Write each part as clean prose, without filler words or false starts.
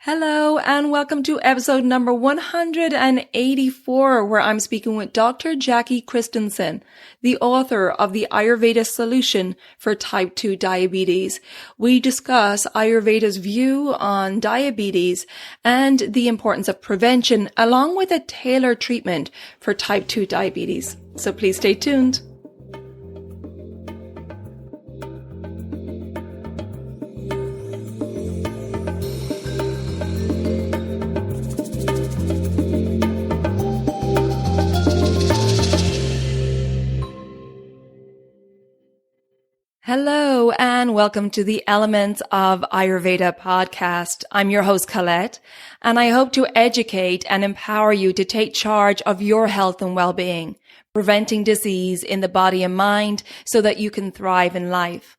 Hello and welcome to episode number 184, where I'm speaking with Dr. Jackie Christensen, the author of the Ayurveda Solution for Type 2 Diabetes. We discuss Ayurveda's view on diabetes and the importance of prevention, along with a tailored treatment for Type 2 diabetes. So please stay tuned. Hello and welcome to the Elements of Ayurveda podcast. I'm your host, Colette, and I hope to educate and empower you to take charge of your health and well-being, preventing disease in the body and mind so that you can thrive in life.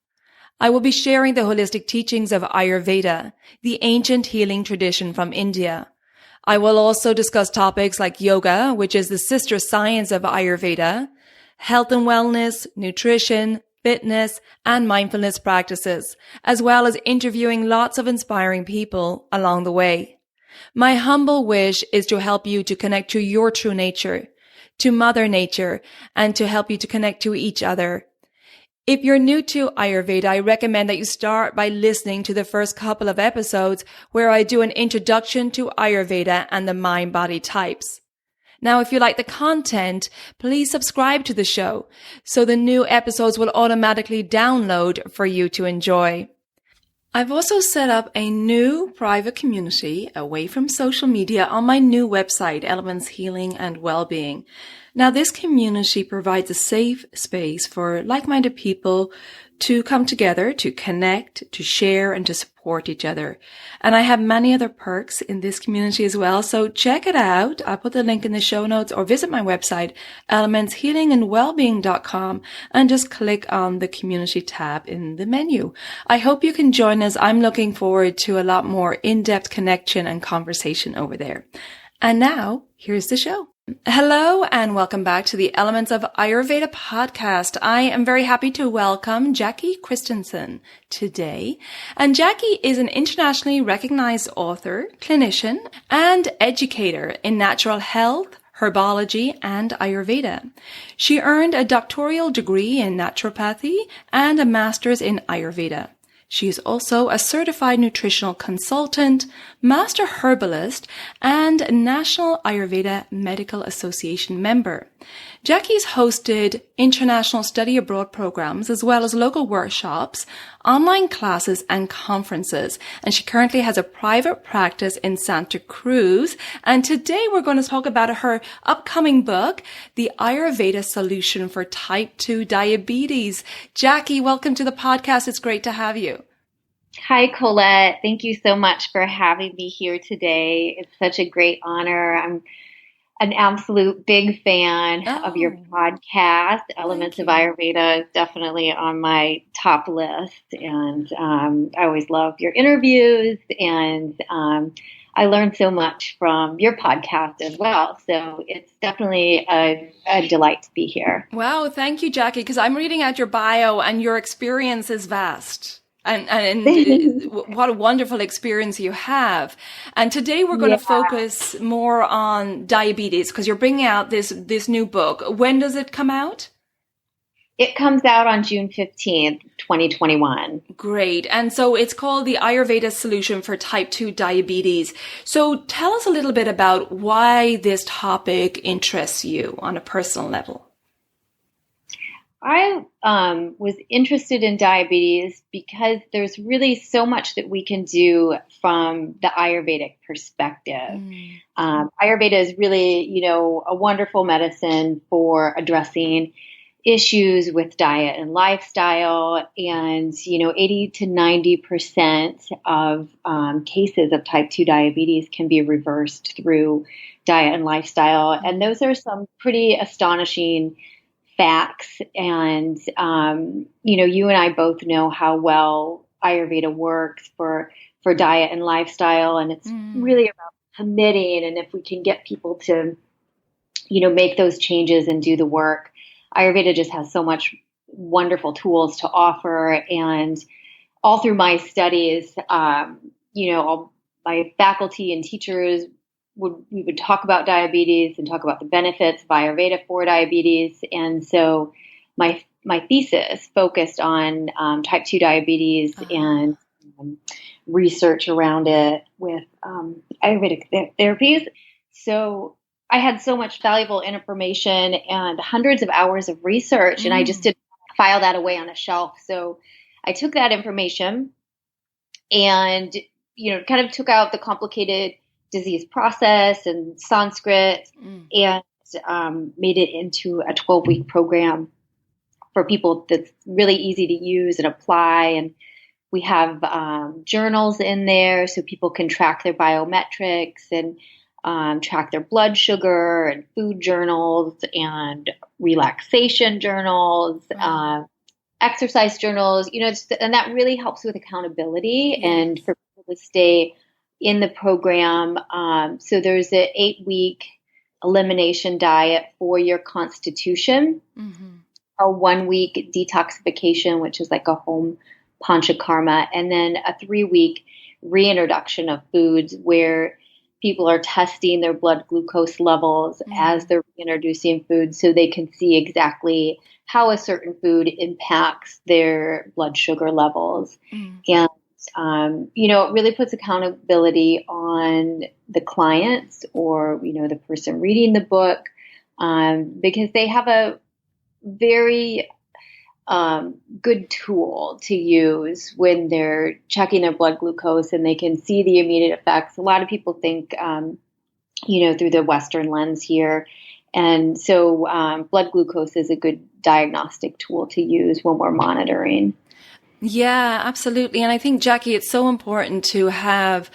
I will be sharing the holistic teachings of Ayurveda, the ancient healing tradition from India. I will also discuss topics like yoga, which is the sister science of Ayurveda, health and wellness, nutrition, fitness, and mindfulness practices, as well as interviewing lots of inspiring people along the way. My humble wish is to help you to connect to your true nature, to Mother Nature, and to help you to connect to each other. If you're new to Ayurveda, I recommend that you start by listening to the first couple of episodes where I do an introduction to Ayurveda and the mind-body types. Now, if you like the content, please subscribe to the show so the new episodes will automatically download for you to enjoy. I've also set up a new private community away from social media on my new website, Elements Healing and Wellbeing. Now, this community provides a safe space for like-minded people to come together, to connect, to share, and to support each other. And I have many other perks in this community as well, so check it out. I'll put the link in the show notes or visit my website, elementshealingandwellbeing.com, and just click on the community tab in the menu. I hope you can join us. I'm looking forward to a lot more in-depth connection and conversation over there. And now, here's the show. Hello and welcome back to the Elements of Ayurveda podcast. I am very happy to welcome Jackie Christensen today. And Jackie is an internationally recognized author, clinician, and educator in natural health, herbology, and Ayurveda. She earned a doctoral degree in naturopathy and a master's in Ayurveda. She is also a certified nutritional consultant, master herbalist, and National Ayurveda Medical Association member. Jackie's hosted international study abroad programs as well as local workshops, online classes, and conferences. And she currently has a private practice in Santa Cruz. And today we're going to talk about her upcoming book, The Ayurveda Solution for Type 2 Diabetes. Jackie, welcome to the podcast. It's great to have you. Hi, Colette. Thank you so much for having me here today. It's such a great honor. I'm an absolute big fan of your podcast. Elements of Ayurveda is definitely on my top list. And I always love your interviews. And I learned so much from your podcast as well. So it's definitely a delight to be here. Wow. Thank you, Jackie, because I'm reading out your bio and your experience is vast. And what a wonderful experience you have. And today we're going to focus more on diabetes because you're bringing out this new book. When does it come out? It comes out on June 15th, 2021. Great. And so it's called the Ayurveda Solution for Type 2 Diabetes. So tell us a little bit about why this topic interests you on a personal level. I was interested in diabetes because there's really so much that we can do from the Ayurvedic perspective. Ayurveda is really, a wonderful medicine for addressing issues with diet and lifestyle. And, 80 to 90% of cases of type 2 diabetes can be reversed through diet and lifestyle. And those are some pretty astonishing facts. And, you and I both know how well Ayurveda works for diet and lifestyle. And it's really about committing. And if we can get people to, make those changes and do the work, Ayurveda just has so much wonderful tools to offer. And all through my studies, I'll my faculty and teachers we would talk about diabetes and talk about the benefits of Ayurveda for diabetes. And so my thesis focused on type 2 diabetes and research around it with Ayurvedic therapies. So I had so much valuable information and hundreds of hours of research, and I just didn't file that away on a shelf. So I took that information and, kind of took out the complicated disease process and Sanskrit and made it into a 12-week program for people that's really easy to use and apply. And we have journals in there so people can track their biometrics and track their blood sugar, and food journals and relaxation journals, exercise journals, and that really helps with accountability and for people to stay in the program. So there's an 8-week elimination diet for your constitution, a 1-week detoxification, which is like a home panchakarma, and then a 3-week reintroduction of foods where people are testing their blood glucose levels as they're reintroducing food so they can see exactly how a certain food impacts their blood sugar levels. And, it really puts accountability on the clients or, the person reading the book, because they have a very good tool to use when they're checking their blood glucose, and they can see the immediate effects. A lot of people think, through the Western lens here. And so blood glucose is a good diagnostic tool to use when we're monitoring. Yeah, absolutely. And I think, Jackie, it's so important to have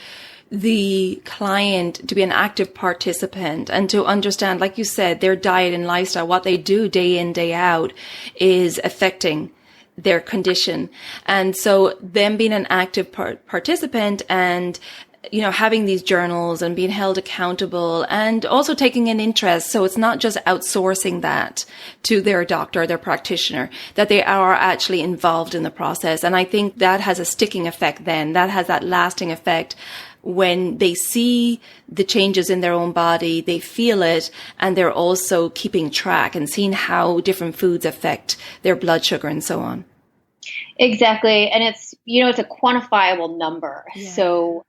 the client to be an active participant and to understand, like you said, their diet and lifestyle, what they do day in, day out is affecting their condition. And so them being an active participant and, having these journals and being held accountable and also taking an interest. So it's not just outsourcing that to their doctor, their practitioner, that they are actually involved in the process. And I think that has a sticking effect then. That has that lasting effect. When they see the changes in their own body, they feel it, and they're also keeping track and seeing how different foods affect their blood sugar and so on. Exactly. And it's, it's a quantifiable number. Yeah. So,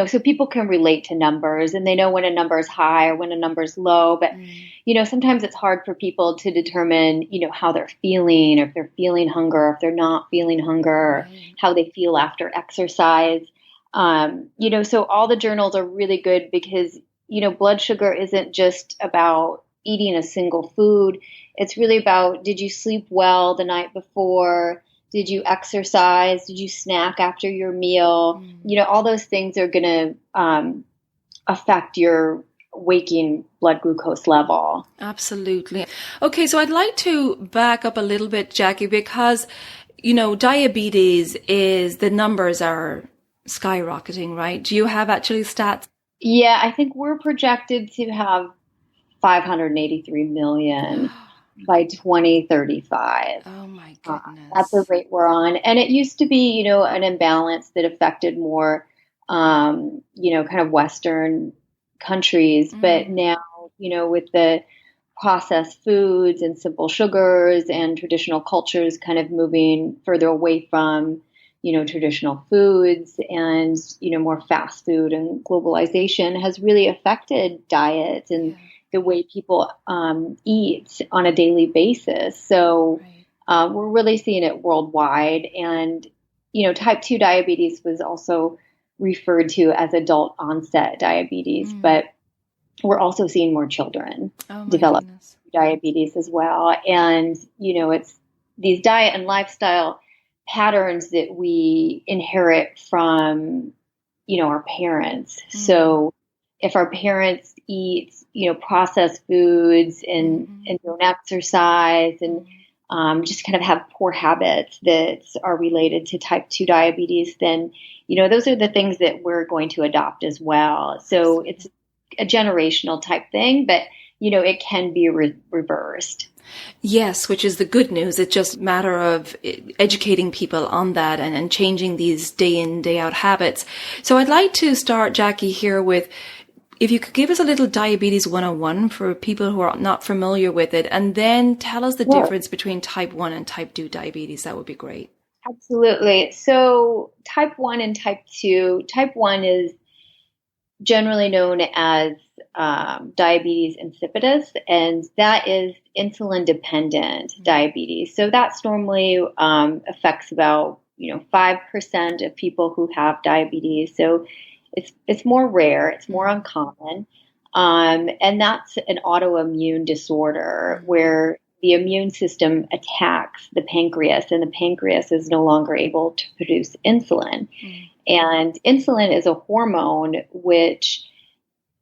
so people can relate to numbers, and they know when a number is high or when a number is low. But, sometimes it's hard for people to determine, how they're feeling, or if they're feeling hunger, or if they're not feeling hunger, or how they feel after exercise. So all the journals are really good because, blood sugar isn't just about eating a single food. It's really about, did you sleep well the night before? Did you exercise? Did you snack after your meal? All those things are going to affect your waking blood glucose level. Absolutely. Okay, so I'd like to back up a little bit, Jackie, because, diabetes the numbers are skyrocketing, right? Do you have actually stats? Yeah, I think we're projected to have 583 million by 2035. Oh my goodness. That's the rate we're on. And it used to be, an imbalance that affected more, kind of Western countries. But now, with the processed foods and simple sugars and traditional cultures kind of moving further away from traditional foods and, more fast food, and globalization has really affected diet and the way people eat on a daily basis. So we're really seeing it worldwide. And, type 2 diabetes was also referred to as adult onset diabetes, but we're also seeing more children develop diabetes as well. And, it's these diet and lifestyle patterns that we inherit from, our parents. So if our parents eat, processed foods and don't exercise and just kind of have poor habits that are related to type 2 diabetes, then, those are the things that we're going to adopt as well. So it's a generational type thing, but, it can be reversed. Yes, which is the good news. It's just a matter of educating people on that and changing these day in, day out habits. So I'd like to start, Jackie, here with, if you could give us a little diabetes 101 for people who are not familiar with it, and then tell us the difference between type 1 and type 2 diabetes, that would be great. Absolutely. So type 1 and type 2, type 1 is generally known as diabetes insipidus, and that is insulin-dependent diabetes. So that's normally affects about 5% of people who have diabetes. So it's more rare, it's more uncommon, and that's an autoimmune disorder where the immune system attacks the pancreas, and the pancreas is no longer able to produce insulin. And insulin is a hormone which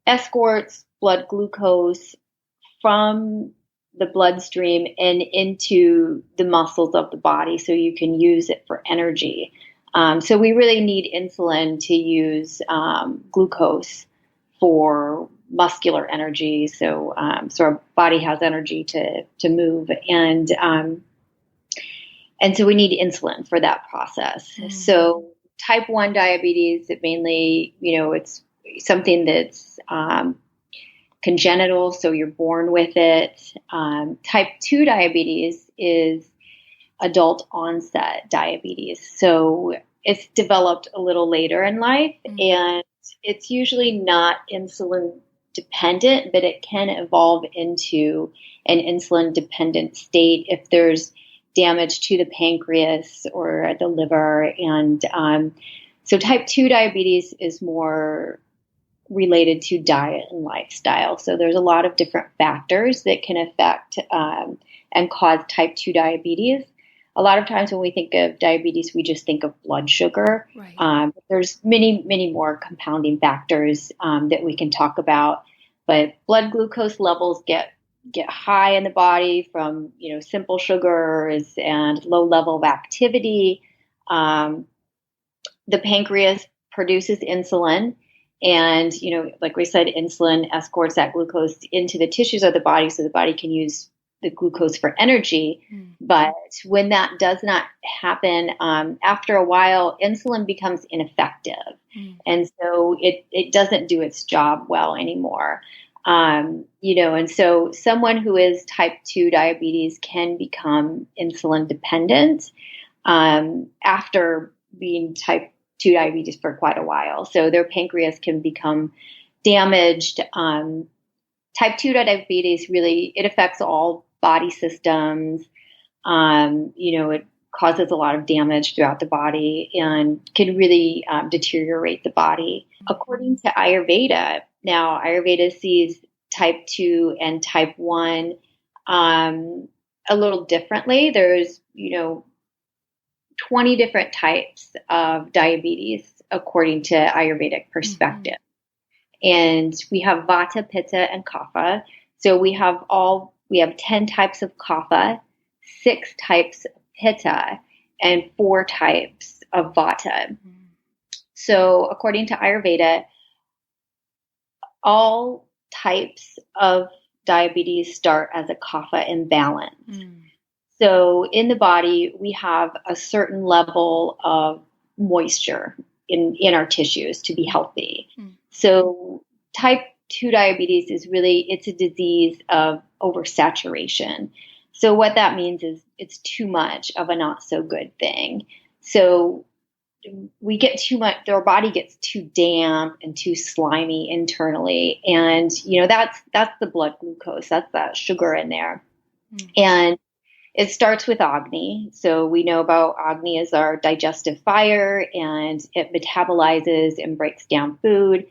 escorts blood glucose from the bloodstream and into the muscles of the body so you can use it for energy. So we really need insulin to use glucose for muscular energy. So our body has energy to move, and so we need insulin for that process. So type 1 diabetes, it mainly, it's something that's congenital, so you're born with it. Type 2 diabetes is adult onset diabetes. So it's developed a little later in life, and it's usually not insulin dependent, but it can evolve into an insulin dependent state if there's damage to the pancreas or the liver. And so type 2 diabetes is more related to diet and lifestyle. So there's a lot of different factors that can affect and cause type 2 diabetes. A lot of times when we think of diabetes, we just think of blood sugar. Right. There's many, many more compounding factors that we can talk about. But blood glucose levels get high in the body from simple sugars and low level of activity. The pancreas produces insulin, and like we said, insulin escorts that glucose into the tissues of the body so the body can use the glucose for energy. But when that does not happen, after a while, insulin becomes ineffective. And so it doesn't do its job well anymore. And so someone who is type 2 diabetes can become insulin dependent after being type 2 diabetes for quite a while. So their pancreas can become damaged. Type 2 diabetes it affects all body systems. It causes a lot of damage throughout the body and can really deteriorate the body. According to Ayurveda, now Ayurveda sees type 2 and type 1 a little differently. There's, 20 different types of diabetes according to Ayurvedic perspective. And we have Vata, Pitta, and Kapha. So we have 10 types of Kapha, 6 types of Pitta, and 4 types of Vata. So according to Ayurveda, all types of diabetes start as a Kapha imbalance. So in the body, we have a certain level of moisture in our tissues to be healthy. So type 2 diabetes is it's a disease of oversaturation. So what that means is it's too much of a not so good thing. So we get too much, our body gets too damp and too slimy internally. And, that's the blood glucose, that's that sugar in there. And it starts with Agni. So we know about Agni as our digestive fire, and it metabolizes and breaks down food.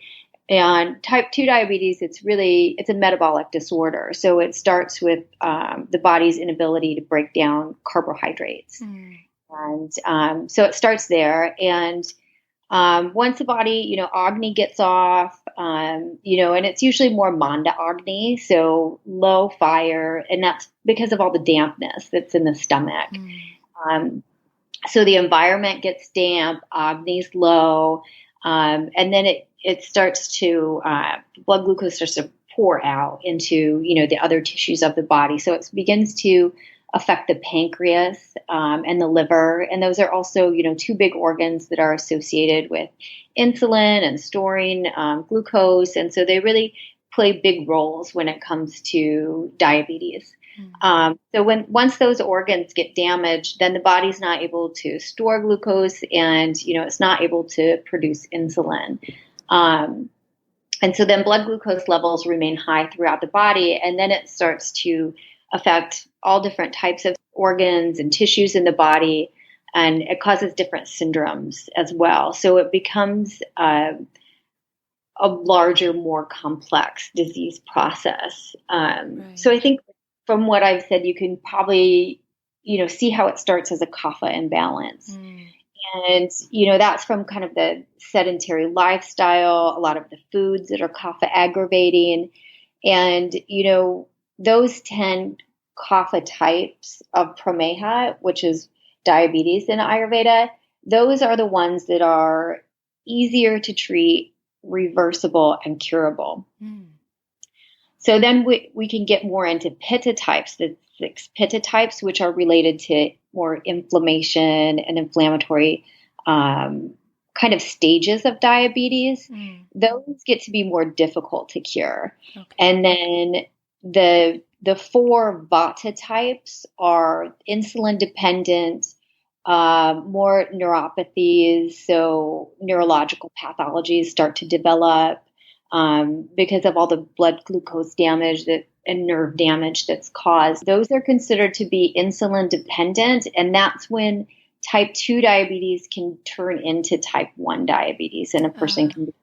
And type 2 diabetes, it's a metabolic disorder. So it starts with the body's inability to break down carbohydrates. And so it starts there. And once the body, Agni gets off, and it's usually more Manda Agni, so low fire, and that's because of all the dampness that's in the stomach. So the environment gets damp, Agni's low, and then it starts to, blood glucose starts to pour out into, the other tissues of the body. So it begins to affect the pancreas and the liver. And those are also, two big organs that are associated with insulin and storing glucose. And so they really play big roles when it comes to diabetes. So once those organs get damaged, then the body's not able to store glucose and, it's not able to produce insulin. And so then blood glucose levels remain high throughout the body, and then it starts to affect all different types of organs and tissues in the body, and it causes different syndromes as well. So it becomes a larger, more complex disease process. Right. So I think from what I've said, you can probably, see how it starts as a kapha imbalance. And, that's from kind of the sedentary lifestyle, a lot of the foods that are kapha aggravating. And, those 10 kapha types of prameha, which is diabetes in Ayurveda, those are the ones that are easier to treat, reversible, and curable. So then we can get more into pitta types, the 6 pitta types, which are related to more inflammation and inflammatory kind of stages of diabetes. Those get to be more difficult to cure. Okay. And then the 4 vata types are insulin dependent, more neuropathies, so neurological pathologies start to develop because of all the blood glucose damage and nerve damage that's caused. Those are considered to be insulin dependent, and that's when type 2 diabetes can turn into type 1 diabetes, and a person can be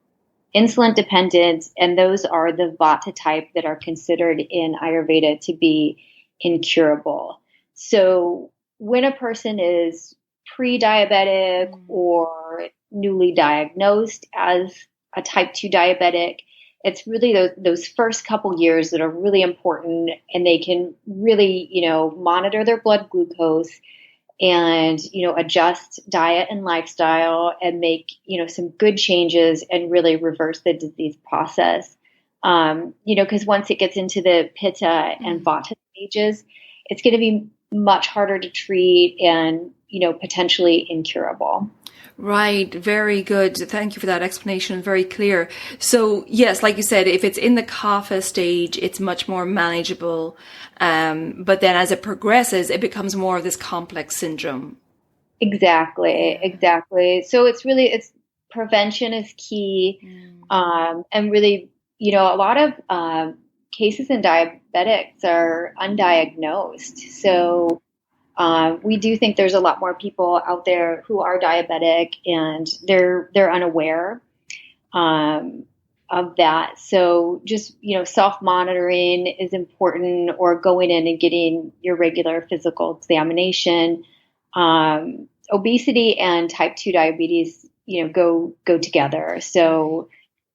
insulin dependent, and those are the vata type that are considered in Ayurveda to be incurable. So when a person is pre-diabetic or newly diagnosed as a type 2 diabetic, it's really those first couple years that are really important, and they can really, monitor their blood glucose and, adjust diet and lifestyle and make, some good changes and really reverse the disease process. Because once it gets into the pitta and vata stages, it's going to be much harder to treat and, potentially incurable. Right. Very good. Thank you for that explanation. Very clear. So yes, like you said, if it's in the kapha stage, it's much more manageable. But then as it progresses, it becomes more of this complex syndrome. Exactly. So it's prevention is key. And really, a lot of cases in diabetics are undiagnosed. So we do think there's a lot more people out there who are diabetic and they're unaware of that. So just, self-monitoring is important, or going in and getting your regular physical examination. Obesity and type 2 diabetes, go together. So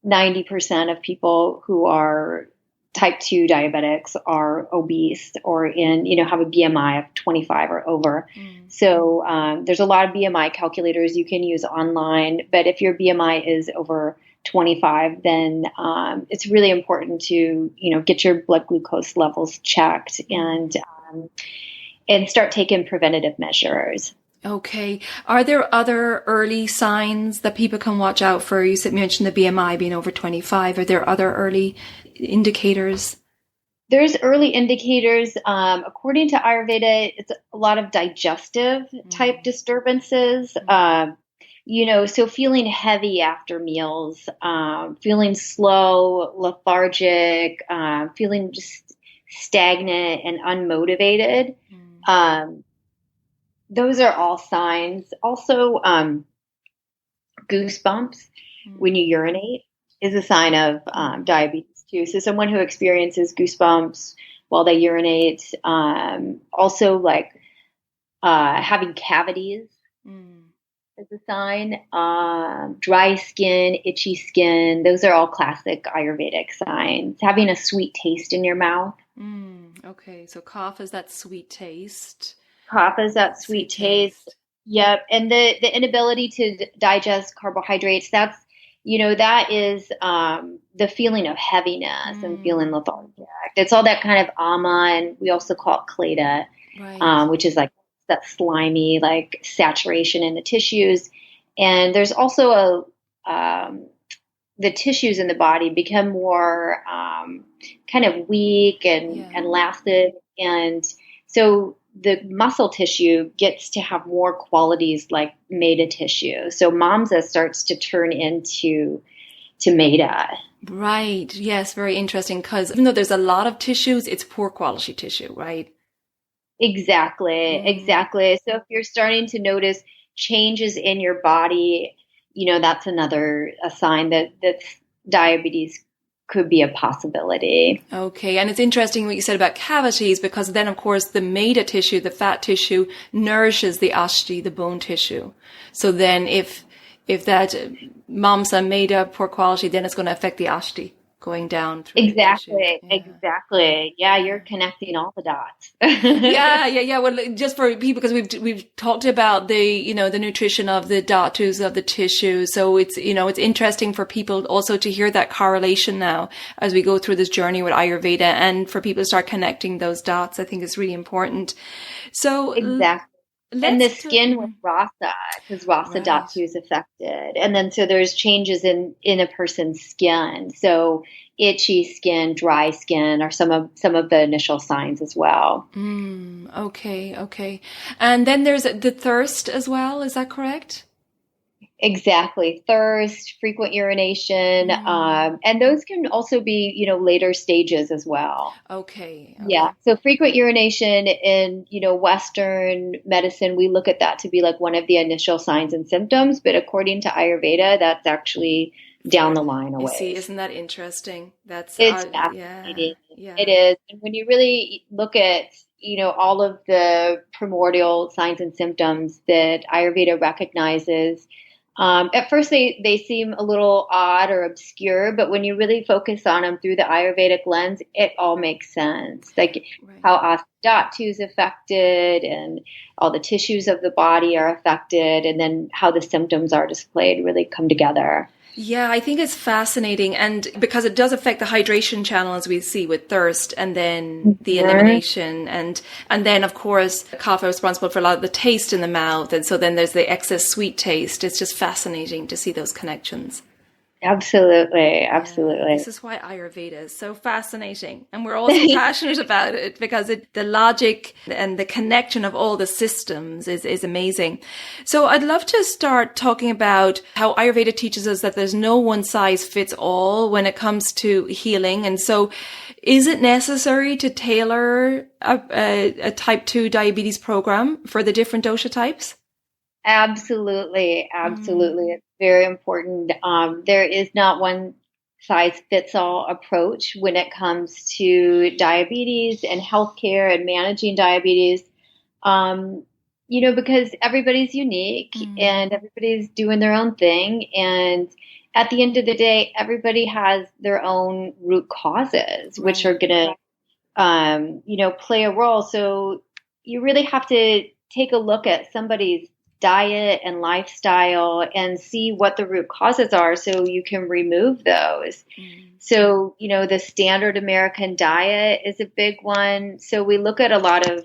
90% of people who are type 2 diabetics are obese or have a BMI of 25 or over. So there's a lot of BMI calculators you can use online, but if your BMI is over 25, then it's really important to, get your blood glucose levels checked and start taking preventative measures. Okay. Are there other early signs that people can watch out for? You mentioned the BMI being over 25. Are there other early indicators? There's early indicators. According to Ayurveda, it's a lot of digestive type disturbances. So feeling heavy after meals, feeling slow, lethargic, feeling just stagnant and unmotivated. Those are all signs. Also, goosebumps when you urinate is a sign of diabetes too. So someone who experiences goosebumps while they urinate, also like having cavities is a sign. Dry skin, itchy skin, those are all classic Ayurvedic signs. Having a sweet taste in your mouth. Okay, so cough is that sweet taste. Kapha is that sweet taste. Yep. And the inability to digest carbohydrates, that is the feeling of heaviness and feeling lethargic. It's all that kind of ama, and we also call it Cleta, which is like that slimy, like saturation in the tissues. And there's also the tissues in the body become more kind of weak and lasted. And so the muscle tissue gets to have more qualities like Meta tissue. So Mamsa starts to turn into Meta. Right. Yes. Very interesting. Because even though there's a lot of tissues, it's poor quality tissue, right? Exactly. Exactly. So if you're starting to notice changes in your body, that's a sign that diabetes could be a possibility. Okay. And it's interesting what you said about cavities, because then, of course, the Meta tissue, the fat tissue, nourishes the Ashti, the bone tissue. So then if that Mamsa Meta poor quality, then it's going to affect the Ashti going down through exactly. Yeah, you're connecting all the dots. yeah. Well, just for people, because we've talked about the the nutrition of the dhatus of the tissue, so it's it's interesting for people also to hear that correlation now as we go through this journey with Ayurveda, and for people to start connecting those dots. I think it's really important. So exactly. And the skin with Rasa, because Rasa Dhatu is affected. And then so there's changes in a person's skin. So itchy skin, dry skin are some of the initial signs as well. Okay. And then there's the thirst as well. Is that correct? Exactly. Thirst, frequent urination. And those can also be, later stages as well. Okay. Yeah. So frequent urination in, Western medicine, we look at that to be like one of the initial signs and symptoms. But according to Ayurveda, that's actually down the line away. See, isn't that interesting? It's fascinating. Yeah. It is. And when you really look at, all of the primordial signs and symptoms that Ayurveda recognizes, at first they seem a little odd or obscure, but when you really focus on them through the Ayurvedic lens, it all makes sense. Like how Dhatu is affected and all the tissues of the body are affected, and then how the symptoms are displayed really come together. Yeah, I think it's fascinating, and because it does affect the hydration channel, as we see with thirst, and then the elimination, and then of course kapha is responsible for a lot of the taste in the mouth, and so then there's the excess sweet taste. It's just fascinating to see those connections. Absolutely. This is why Ayurveda is so fascinating, and we're also passionate about it because the logic and the connection of all the systems is amazing. So I'd love to start talking about how Ayurveda teaches us that there's no one size fits all when it comes to healing. And so is it necessary to tailor a type 2 diabetes program for the different dosha types? Absolutely. It's very important. There is not one size fits all approach when it comes to diabetes and healthcare and managing diabetes. Because everybody's unique and everybody's doing their own thing. And at the end of the day, everybody has their own root causes, which are going to, play a role. So you really have to take a look at somebody's diet and lifestyle and see what the root causes are so you can remove those. So, the standard American diet is a big one. So we look at a lot of,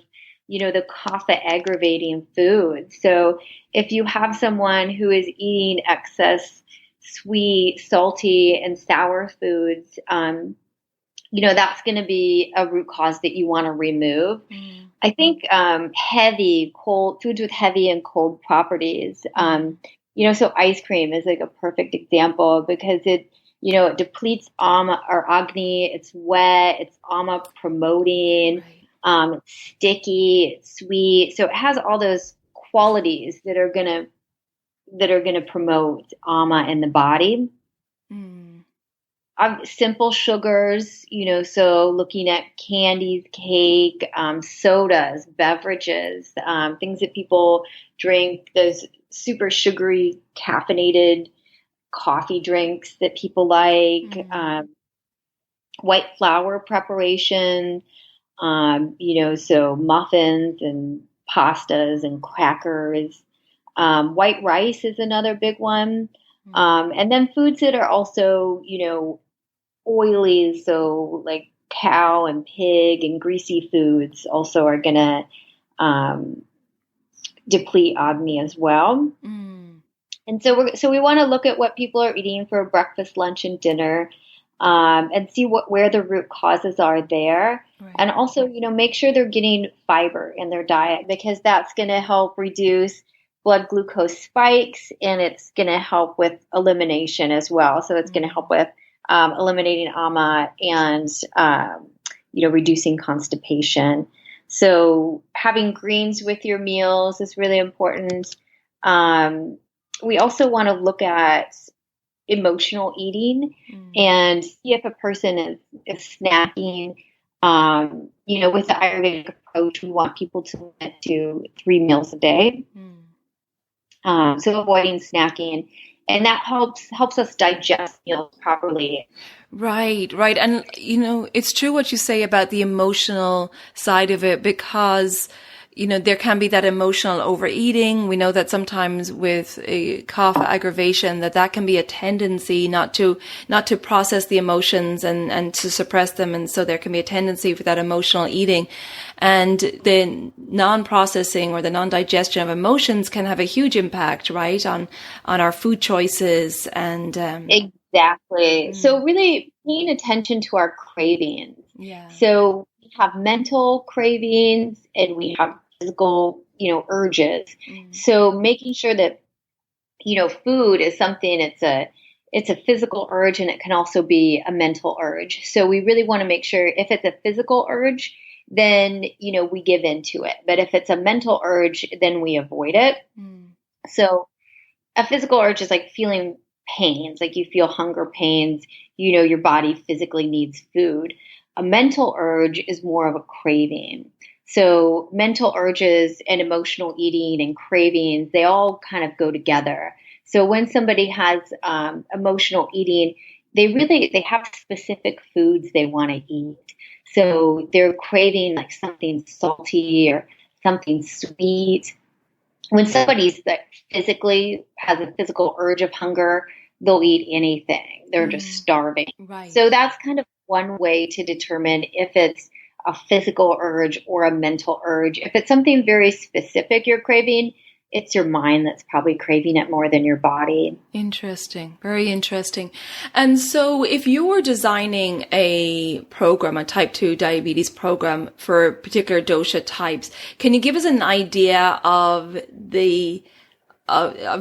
the kapha aggravating foods. So if you have someone who is eating excess sweet, salty, and sour foods, that's going to be a root cause that you want to remove. I think foods with heavy and cold properties, so ice cream is like a perfect example because it depletes ama or agni. It's wet. It's ama promoting. It's sticky. It's sweet. So it has all those qualities that are gonna promote ama in the body. Simple sugars, so looking at candies, cake, sodas, beverages, things that people drink, those super sugary caffeinated coffee drinks that people like, white flour preparation, so muffins and pastas and crackers. White rice is another big one. And then foods that are also, oily, so like cow and pig and greasy foods also are going to deplete Agni as well. And so we want to look at what people are eating for breakfast, lunch, and dinner, and see where the root causes are there. Right. And also, make sure they're getting fiber in their diet, because that's going to help reduce blood glucose spikes, and it's going to help with elimination as well. So it's going to help with eliminating ama and reducing constipation. So having greens with your meals is really important. We also want to look at emotional eating and see if a person is snacking. With the Ayurvedic approach, we want people to limit to 3 meals a day. So avoiding snacking, and that helps us digest meals properly. Right. And, it's true what you say about the emotional side of it, because there can be that emotional overeating. We know that sometimes with a cough aggravation, that can be a tendency not to process the emotions and to suppress them. And so there can be a tendency for that emotional eating, and the non-processing or the non-digestion of emotions can have a huge impact, right, on our food choices. And exactly. So really paying attention to our cravings. Yeah. So we have mental cravings and we have physical, urges. So making sure that, food is something, it's a physical urge, and it can also be a mental urge. So we really want to make sure if it's a physical urge, then, we give into it. But if it's a mental urge, then we avoid it. So a physical urge is like feeling pains, like you feel hunger pains, your body physically needs food. A mental urge is more of a craving. So mental urges and emotional eating and cravings, they all kind of go together. So when somebody has emotional eating, they have specific foods they want to eat. So they're craving like something salty or something sweet. When somebody's that physically has a physical urge of hunger, they'll eat anything. They're just starving. Right. So that's kind of one way to determine if it's a physical urge or a mental urge. If it's something very specific you're craving, it's your mind that's probably craving it more than your body. Interesting. Very interesting. And so if you were designing a program, a type 2 diabetes program for particular dosha types, can you give us an idea of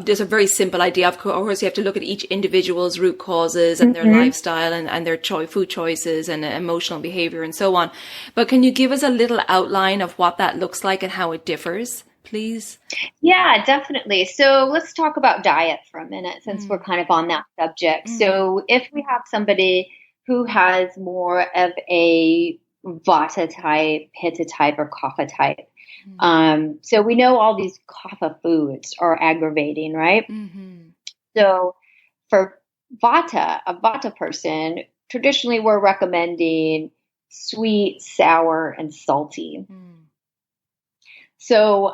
just a very simple idea? Of course, you have to look at each individual's root causes and their lifestyle and their food choices and emotional behavior and so on. But can you give us a little outline of what that looks like and how it differs, please? Yeah, definitely. So let's talk about diet for a minute, since we're kind of on that subject. So if we have somebody who has more of a Vata type, Pitta type, or Kapha type, so we know all these kapha foods are aggravating, right? So for Vata, a Vata person, traditionally we're recommending sweet, sour, and salty. So,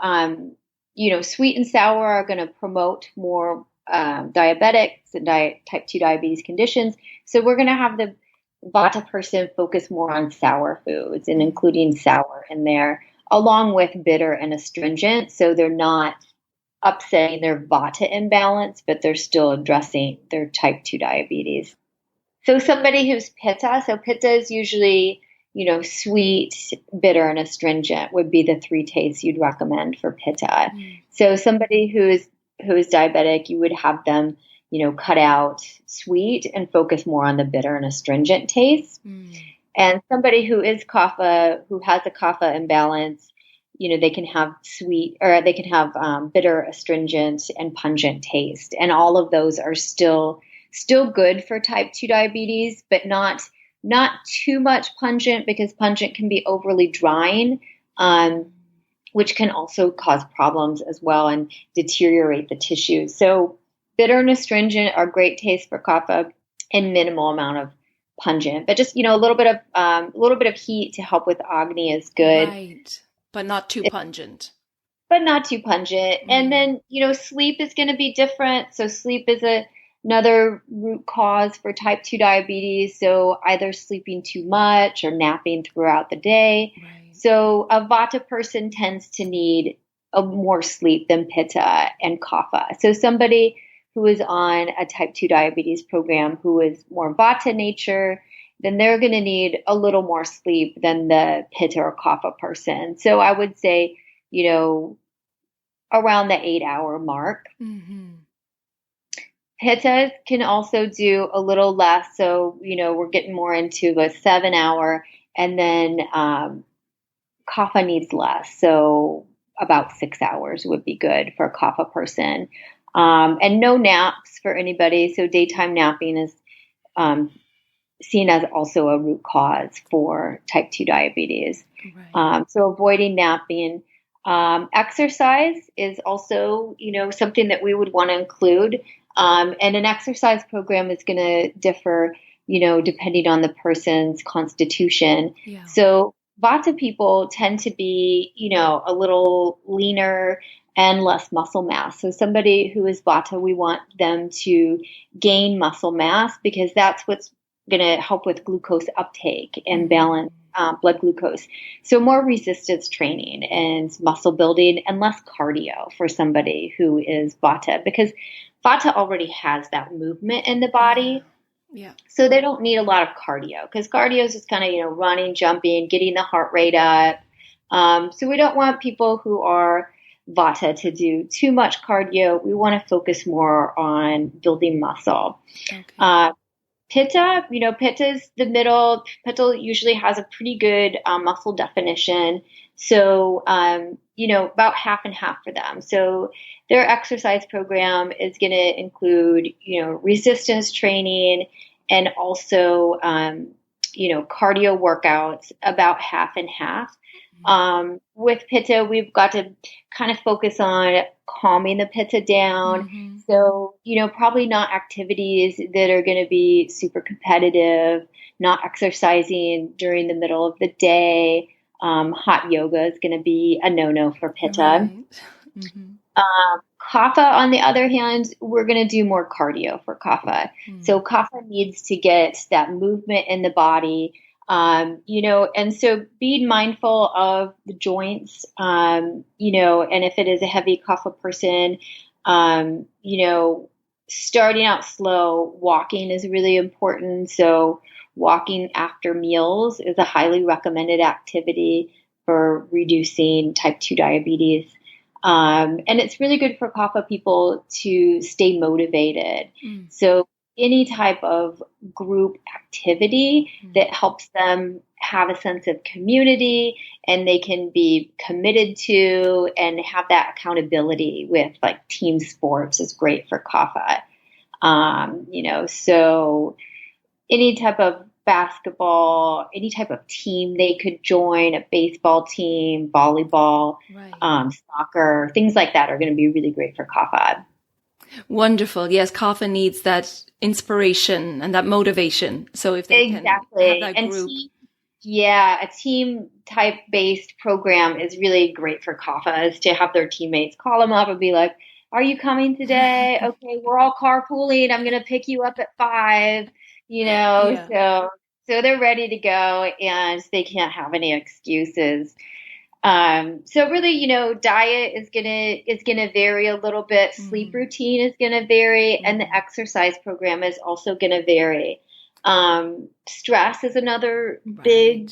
sweet and sour are going to promote more diabetics and type 2 diabetes conditions. So we're going to have the Vata person focus more on sour foods and including sour in there, along with bitter and astringent. So they're not upsetting their Vata imbalance, but they're still addressing their type 2 diabetes. So somebody who's Pitta, so Pitta is usually, sweet, bitter, and astringent would be the 3 tastes you'd recommend for Pitta. So somebody who's diabetic, you would have them, cut out sweet and focus more on the bitter and astringent taste. And somebody who is kapha, who has a kapha imbalance, they can have sweet, or they can have bitter, astringent, and pungent taste. And all of those are still good for type 2 diabetes, but not too much pungent, because pungent can be overly drying, which can also cause problems as well and deteriorate the tissues. So bitter and astringent are great taste for kapha, and minimal amount of pungent, but just a little bit of heat to help with Agni is good. Right, but not too pungent. But not too pungent. And then sleep is going to be different. So sleep is another root cause for type 2 diabetes. So either sleeping too much or napping throughout the day. Right. So a Vata person tends to need more sleep than Pitta and Kapha. So somebody who is on a type 2 diabetes program who is more Vata nature, then they're going to need a little more sleep than the Pitta or Kapha person. So I would say, around the 8-hour mark. Mm-hmm. Pittas can also do a little less. So, we're getting more into a 7-hour, and then Kapha needs less. So about 6 hours would be good for a Kapha person. And no naps for anybody. So daytime napping is seen as also a root cause for type 2 diabetes. Right. So avoiding napping. Exercise is also, something that we would want to include. And an exercise program is going to differ, depending on the person's constitution. Yeah. So Vata people tend to be, a little leaner and less muscle mass. So somebody who is Vata, we want them to gain muscle mass because that's what's going to help with glucose uptake and balance blood glucose. So more resistance training and muscle building and less cardio for somebody who is Vata, because Vata already has that movement in the body. Yeah. So they don't need a lot of cardio, because cardio is just kind of, running, jumping, getting the heart rate up. So we don't want people who are Vata to do too much cardio. We want to focus more on building muscle. Okay. Pitta, Pitta's the middle. Pitta usually has a pretty good muscle definition. So, about half and half for them. So their exercise program is going to include, resistance training and also, cardio workouts, about half and half. With Pitta, we've got to kind of focus on calming the Pitta down. Mm-hmm. So, probably not activities that are going to be super competitive, not exercising during the middle of the day. Hot yoga is going to be a no-no for Pitta. Right. Mm-hmm. Kapha, on the other hand, we're going to do more cardio for Kapha. So Kapha needs to get that movement in the body. And so being mindful of the joints, and if it is a heavy Kapha person, starting out slow, walking is really important. So walking after meals is a highly recommended activity for reducing type 2 diabetes. And it's really good for Kapha people to stay motivated. So any type of group activity that helps them have a sense of community and they can be committed to and have that accountability with like team sports is great for Kapha. So any type of basketball, any type of team they could join, a baseball team, volleyball, Right. Soccer, things like that are going to be really great for Kapha. Wonderful. Yes, Kapha needs that inspiration and that motivation. So if they can have that And group. a team type based program is really great for Kapha, is to have their teammates call them up and be like, "Are you coming today? Okay, we're all carpooling. I'm going to pick you up at 5." Yeah. So they're ready to go and they can't have any excuses. So really, diet is gonna vary a little bit. Sleep routine is gonna vary, and the exercise program is also gonna vary. Stress is another big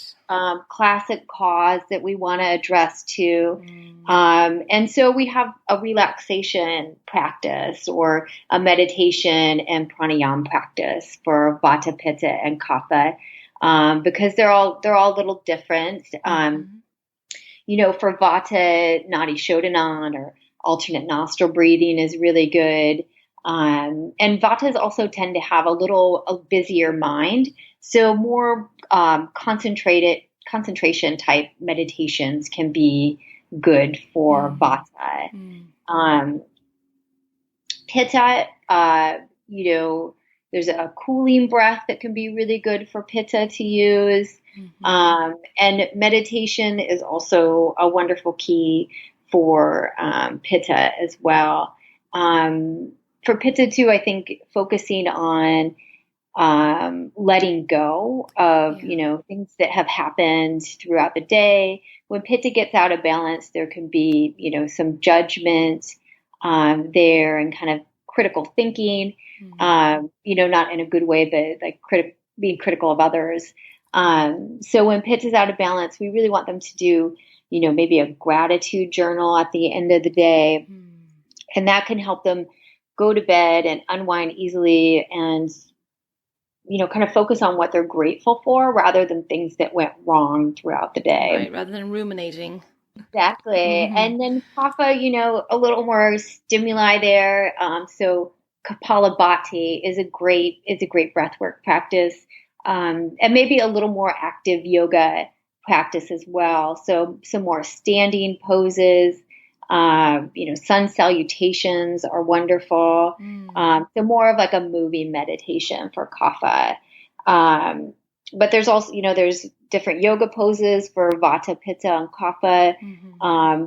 classic cause that we want to address too. And so we have a relaxation practice or a meditation and pranayama practice for Vata, Pitta, and Kapha, because they're all a little different. For Vata, Nadi Shodhanan or alternate nostril breathing is really good. And Vatas also tend to have a busier mind. So more concentration type meditations can be good for Vata. Pitta, there's a cooling breath that can be really good for Pitta to use. And meditation is also a wonderful key for Pitta as well. for Pitta too, I think focusing on letting go of, things that have happened throughout the day. When Pitta gets out of balance, there can be, some judgment there and kind of critical thinking, not in a good way, but like being critical of others. So when Pitta is out of balance, we really want them to do, maybe a gratitude journal at the end of the day. And that can help them go to bed and unwind easily and, kind of focus on what they're grateful for rather than things that went wrong throughout the day. Right, rather than ruminating. Exactly. And then Kapha, a little more stimuli there. So Kapalabhati is a great breathwork practice. And maybe a little more active yoga practice as well. So some more standing poses, sun salutations are wonderful. So more of like a moving meditation for Kapha. But there's also, there's different yoga poses for Vata, Pitta, and Kapha.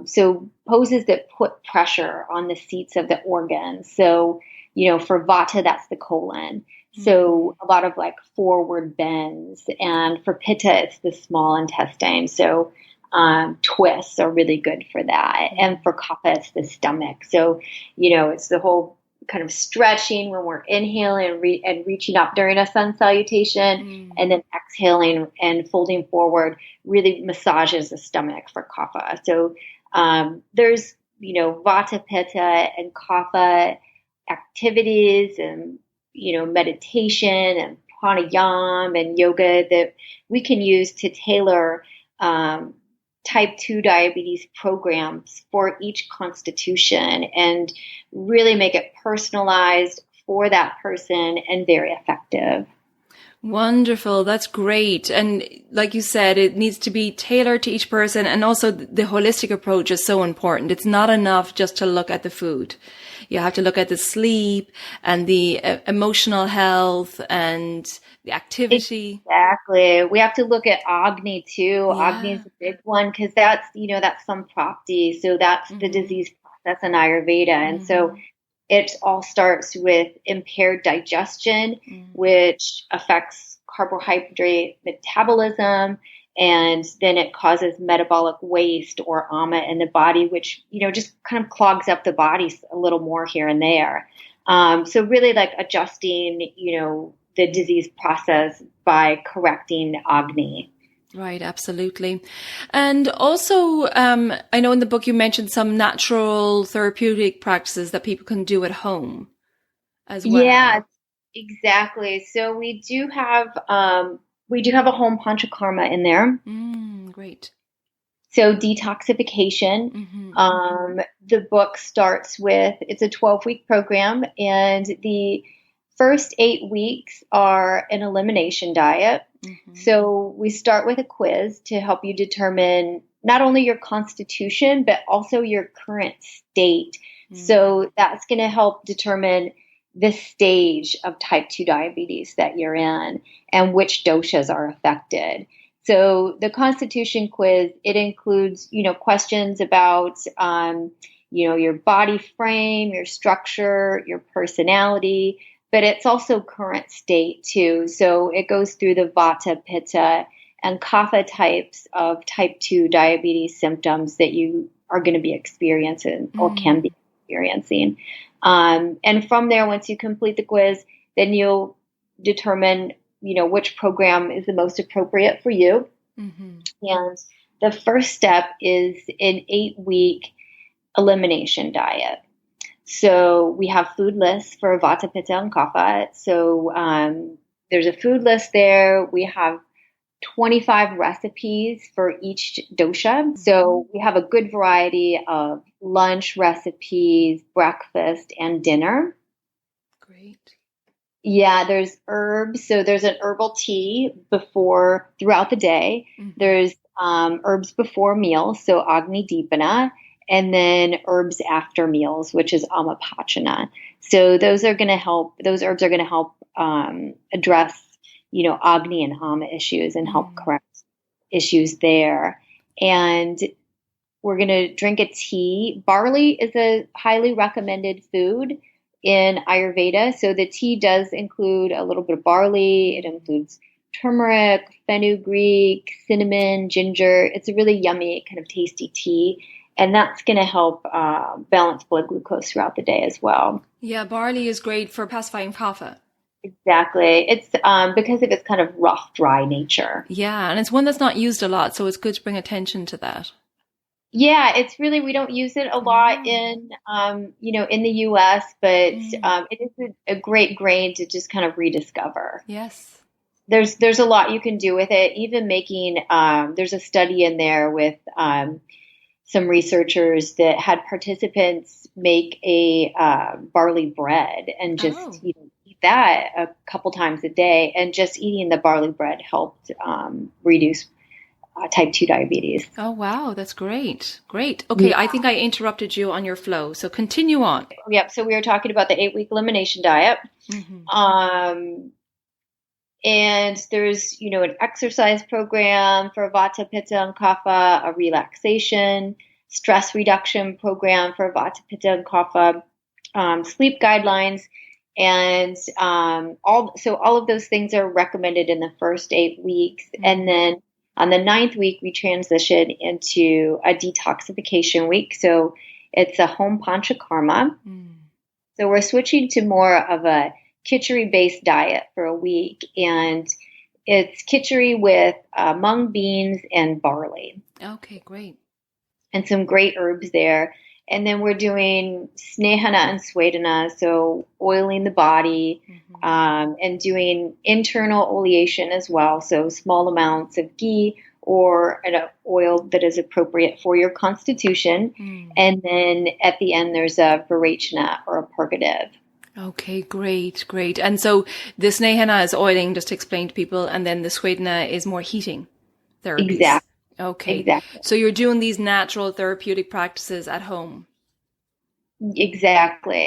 So poses that put pressure on the seats of the organs. So, for Vata, that's the colon. So a lot of like forward bends. And for Pitta, it's the small intestine. So twists are really good for that. And for Kapha, it's the stomach. So, it's the whole kind of stretching when we're inhaling and reaching up during a sun salutation, and then exhaling and folding forward really massages the stomach for Kapha. So there's, Vata, Pitta, and Kapha activities and, meditation and pranayama and yoga that we can use to tailor type 2 diabetes programs for each constitution and really make it personalized for that person and very effective. Wonderful. That's great. And like you said, it needs to be tailored to each person. And also the holistic approach is so important. It's not enough just to look at the food. You have to look at the sleep and the emotional health and the activity. Exactly. We have to look at Agni too. Yeah. Agni is a big one because that's, that's samprapti. So that's the disease process in Ayurveda. And so it all starts with impaired digestion, which affects carbohydrate metabolism. And then it causes metabolic waste or ama in the body, which, just kind of clogs up the body a little more here and there. So really like adjusting, the disease process by correcting Agni. Right, absolutely. And also, I know in the book you mentioned some natural therapeutic practices that people can do at home as well. Yeah, exactly. So we do have a home panchakarma in there. Great. So detoxification. The book starts with, it's a 12-week program, and the first 8 weeks are an elimination diet. So we start with a quiz to help you determine not only your constitution, but also your current state. So that's going to help determine the stage of type 2 diabetes that you're in and which doshas are affected. So the constitution quiz, it includes, questions about, your body frame, your structure, your personality, but it's also current state too. So it goes through the Vata, Pitta, and Kapha types of type 2 diabetes symptoms that you are going to be experiencing or can be experiencing. And from there, once you complete the quiz, then you'll determine, which program is the most appropriate for you. And the first step is an 8-week elimination diet. So we have food lists for Vata, Pitta, and Kapha. So there's a food list there. We have 25 recipes for each dosha. So we have a good variety of lunch recipes, breakfast, and dinner. Great. Yeah, there's herbs. So there's an herbal tea throughout the day. There's herbs before meals, so Agni Deepana, and then herbs after meals, which is Amapachana. So those herbs are going to help address, Agni and Ama issues and help correct issues there. And we're going to drink a tea. Barley is a highly recommended food in Ayurveda. So the tea does include a little bit of barley. It includes turmeric, fenugreek, cinnamon, ginger. It's a really yummy, kind of tasty tea. And that's going to help balance blood glucose throughout the day as well. Yeah, barley is great for pacifying kapha. Exactly. It's because of its kind of rough, dry nature. Yeah, and it's one that's not used a lot, so it's good to bring attention to that. Yeah, it's really, we don't use it a lot in, in the US, but it is a great grain to just kind of rediscover. Yes. There's a lot you can do with it. Even making, there's a study in there with some researchers that had participants make a barley bread and just eat that a couple times a day. And just eating the barley bread helped reduce type 2 diabetes. Oh, wow. That's great. Great. Okay. Yeah. I think I interrupted you on your flow. So continue on. Yep. So we were talking about the 8-week elimination diet. Mm-hmm. And there's, an exercise program for Vata, Pitta, and Kapha, a relaxation, stress reduction program for Vata, Pitta, and Kapha, sleep guidelines. And all of those things are recommended in the first 8 weeks. Mm-hmm. And then on the 9th week, we transition into a detoxification week. So it's a home panchakarma. Mm. So we're switching to more of a khichdi-based diet for a week. And it's khichdi with mung beans and barley. Okay, great. And some great herbs there. And then we're doing snehana and swedana, so oiling the body, and doing internal oleation as well, so small amounts of ghee or an oil that is appropriate for your constitution. Mm. And then at the end, there's a virachana or a purgative. Okay, great. And so the snehana is oiling, just to explain to people, and then the swedana is more heating therapies. Exactly. Okay. Exactly. So you're doing these natural therapeutic practices at home. Exactly.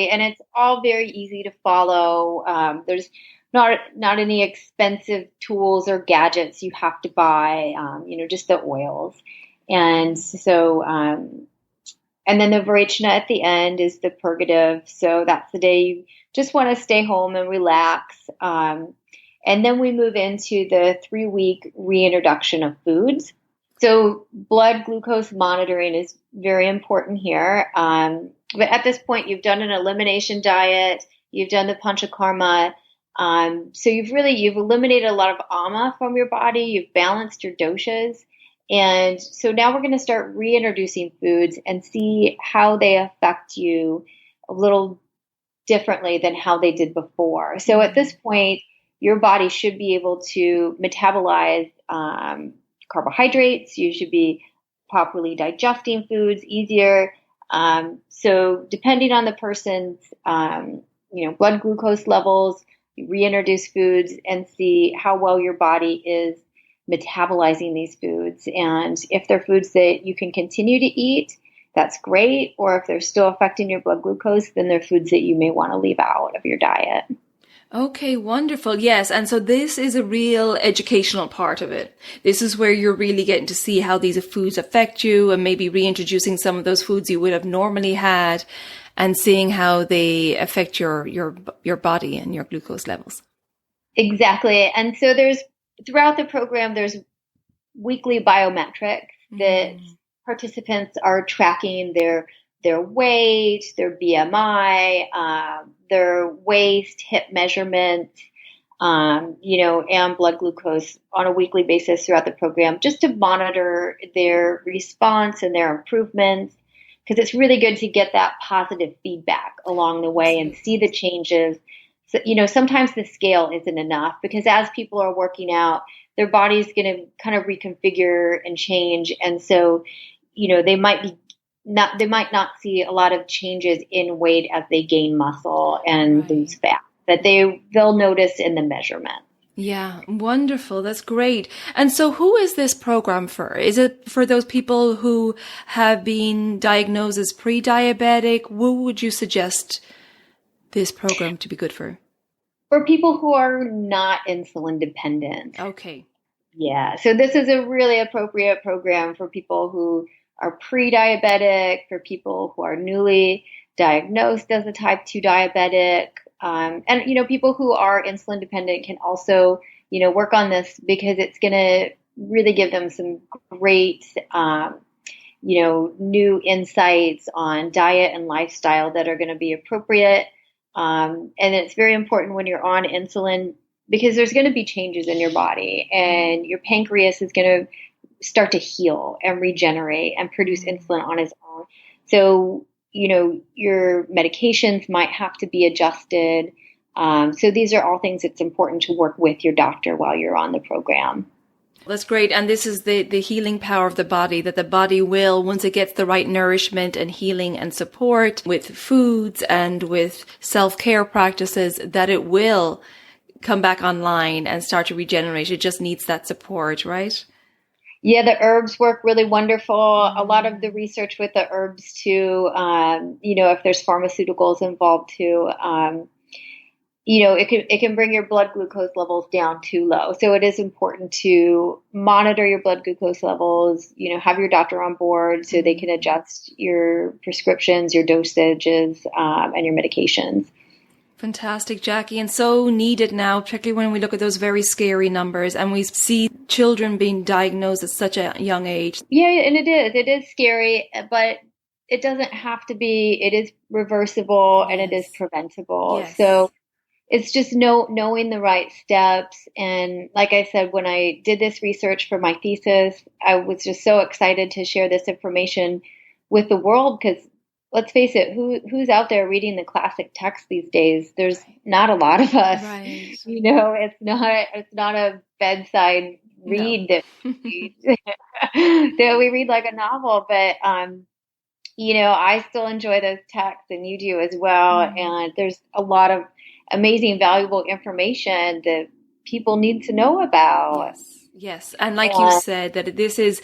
And it's all very easy to follow. There's not any expensive tools or gadgets you have to buy, just the oils. And so, and then the virachana at the end is the purgative. So that's the day you just want to stay home and relax. And then we move into the 3-week reintroduction of foods. So blood glucose monitoring is very important here. But at this point, you've done an elimination diet, you've done the panchakarma. So you've eliminated a lot of ama from your body, you've balanced your doshas. And so now we're going to start reintroducing foods and see how they affect you a little differently than how they did before. So at this point, your body should be able to metabolize carbohydrates. You should be properly digesting foods easier. So depending on the person's, blood glucose levels, you reintroduce foods and see how well your body is metabolizing these foods. And if they're foods that you can continue to eat, that's great. Or if they're still affecting your blood glucose, then they're foods that you may want to leave out of your diet. Okay, wonderful. Yes. And so this is a real educational part of it. This is where you're really getting to see how these foods affect you and maybe reintroducing some of those foods you would have normally had and seeing how they affect your body and your glucose levels. Exactly. And so throughout the program, there's weekly biometrics that participants are tracking their weight, their BMI, their waist, hip measurement, and blood glucose on a weekly basis throughout the program, just to monitor their response and their improvements, because it's really good to get that positive feedback along the way and see the changes. So, sometimes the scale isn't enough, because as people are working out, their body's going to kind of reconfigure and change. And so, they might not see a lot of changes in weight as they gain muscle and lose fat, that they'll notice in the measurement. Yeah, wonderful. That's great. And so who is this program for? Is it for those people who have been diagnosed as pre-diabetic? Who would you suggest this program to be good for? For people who are not insulin dependent. Okay. Yeah. So this is a really appropriate program for people who are pre-diabetic, for people who are newly diagnosed as a type 2 diabetic. And, people who are insulin dependent can also, work on this because it's going to really give them some great, new insights on diet and lifestyle that are going to be appropriate. And it's very important when you're on insulin because there's going to be changes in your body and your pancreas is going to start to heal and regenerate and produce insulin on its own. So, your medications might have to be adjusted. So these are all things it's important to work with your doctor while you're on the program. That's great. And this is the healing power of the body, that the body will, once it gets the right nourishment and healing and support with foods and with self-care practices, that it will come back online and start to regenerate. It just needs that support, right? Yeah, the herbs work really wonderful. A lot of the research with the herbs too, if there's pharmaceuticals involved too, it can bring your blood glucose levels down too low. So it is important to monitor your blood glucose levels, have your doctor on board so they can adjust your prescriptions, your dosages, and your medications. Fantastic, Jackie, and so needed now, particularly when we look at those very scary numbers and we see children being diagnosed at such a young age. Yeah, and it is scary, but it doesn't have to be. It is reversible and it is preventable. Yes. So it's just knowing the right steps. And like I said, when I did this research for my thesis, I was just so excited to share this information with the world because let's face it, who's out there reading the classic text these days? There's not a lot of us. Right. It's not a bedside read that we read like a novel, but I still enjoy those texts and you do as well. And there's a lot of amazing, valuable information that people need to know about. Yes. And like you said, that this is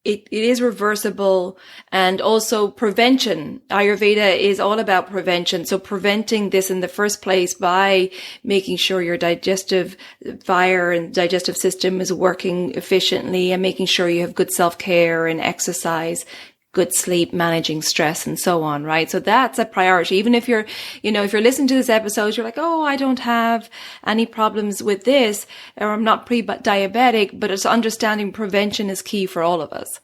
it is reversible and also prevention. Ayurveda is all about prevention. So preventing this in the first place by making sure your digestive fire and digestive system is working efficiently and making sure you have good self-care and exercise, good sleep, managing stress and so on, right? So that's a priority. Even if you're listening to this episode, you're like, oh, I don't have any problems with this, or I'm not pre-diabetic, but it's understanding prevention is key for all of us.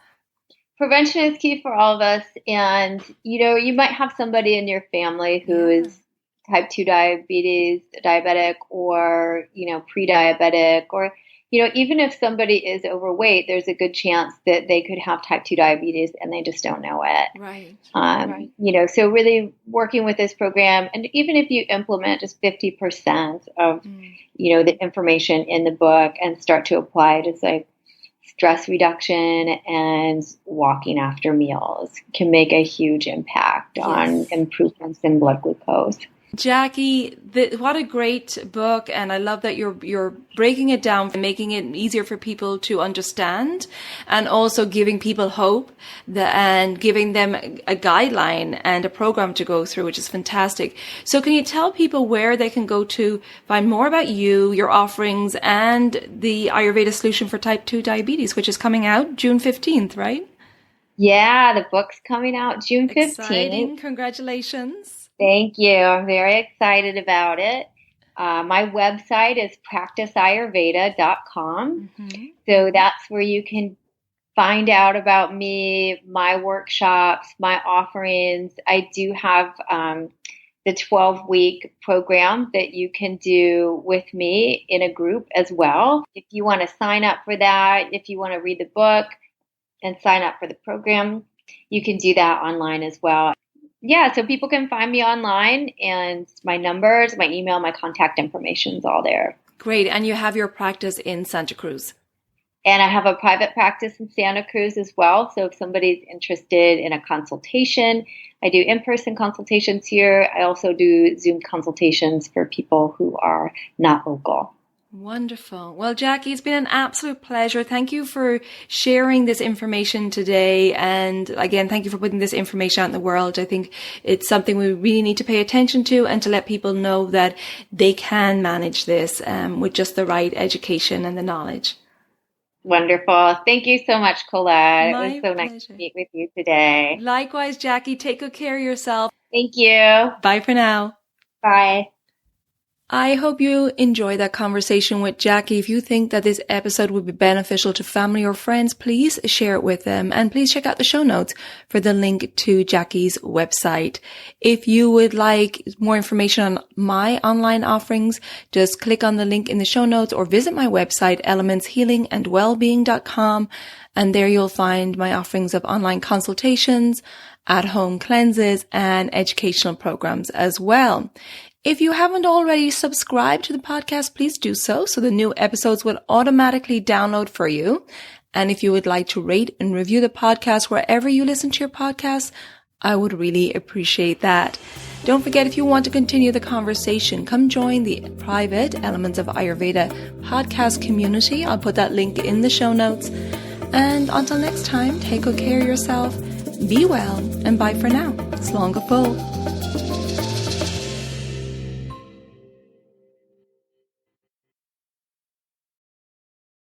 Prevention is key for all of us. And, you might have somebody in your family who is type 2 diabetic or, pre-diabetic or, even if somebody is overweight, there's a good chance that they could have type 2 diabetes and they just don't know it. Right. So really working with this program, and even if you implement just 50% of, the information in the book and start to apply just like stress reduction and walking after meals can make a huge impact on improvements in blood glucose. Jackie, what a great book, and I love that you're breaking it down and making it easier for people to understand, and also giving people hope and giving them a guideline and a program to go through, which is fantastic. So can you tell people where they can go to find more about you, your offerings, and the Ayurveda Solution for Type 2 Diabetes, which is coming out June 15th, right? Yeah, the book's coming out June 15th. Exciting. Congratulations. Thank you. I'm very excited about it. My website is practiceayurveda.com. So that's where you can find out about me, my workshops, my offerings. I do have the 12-week program that you can do with me in a group as well. If you want to sign up for that, if you want to read the book and sign up for the program, you can do that online as well. Yeah, so people can find me online, and my numbers, my email, my contact information is all there. Great. And you have your practice in Santa Cruz. And I have a private practice in Santa Cruz as well. So if somebody's interested in a consultation, I do in-person consultations here. I also do Zoom consultations for people who are not local. Wonderful. Well, Jackie, it's been an absolute pleasure. Thank you for sharing this information today. And again, thank you for putting this information out in the world. I think it's something we really need to pay attention to and to let people know that they can manage this with just the right education and the knowledge. Wonderful. Thank you so much, Colette. My It was so pleasure. nice to meet with you today. Likewise, Jackie, take good care of yourself. Thank you. Bye for now. Bye. I hope you enjoyed that conversation with Jackie. If you think that this episode would be beneficial to family or friends, please share it with them. And please check out the show notes for the link to Jackie's website. If you would like more information on my online offerings, just click on the link in the show notes or visit my website, elementshealingandwellbeing.com. And there you'll find my offerings of online consultations, at-home cleanses, and educational programs as well. If you haven't already subscribed to the podcast, please do so the new episodes will automatically download for you. And if you would like to rate and review the podcast wherever you listen to your podcasts, I would really appreciate that. Don't forget, if you want to continue the conversation, come join the private Elements of Ayurveda podcast community. I'll put that link in the show notes. And until next time, take good care of yourself, be well, and bye for now. Slán go fóill.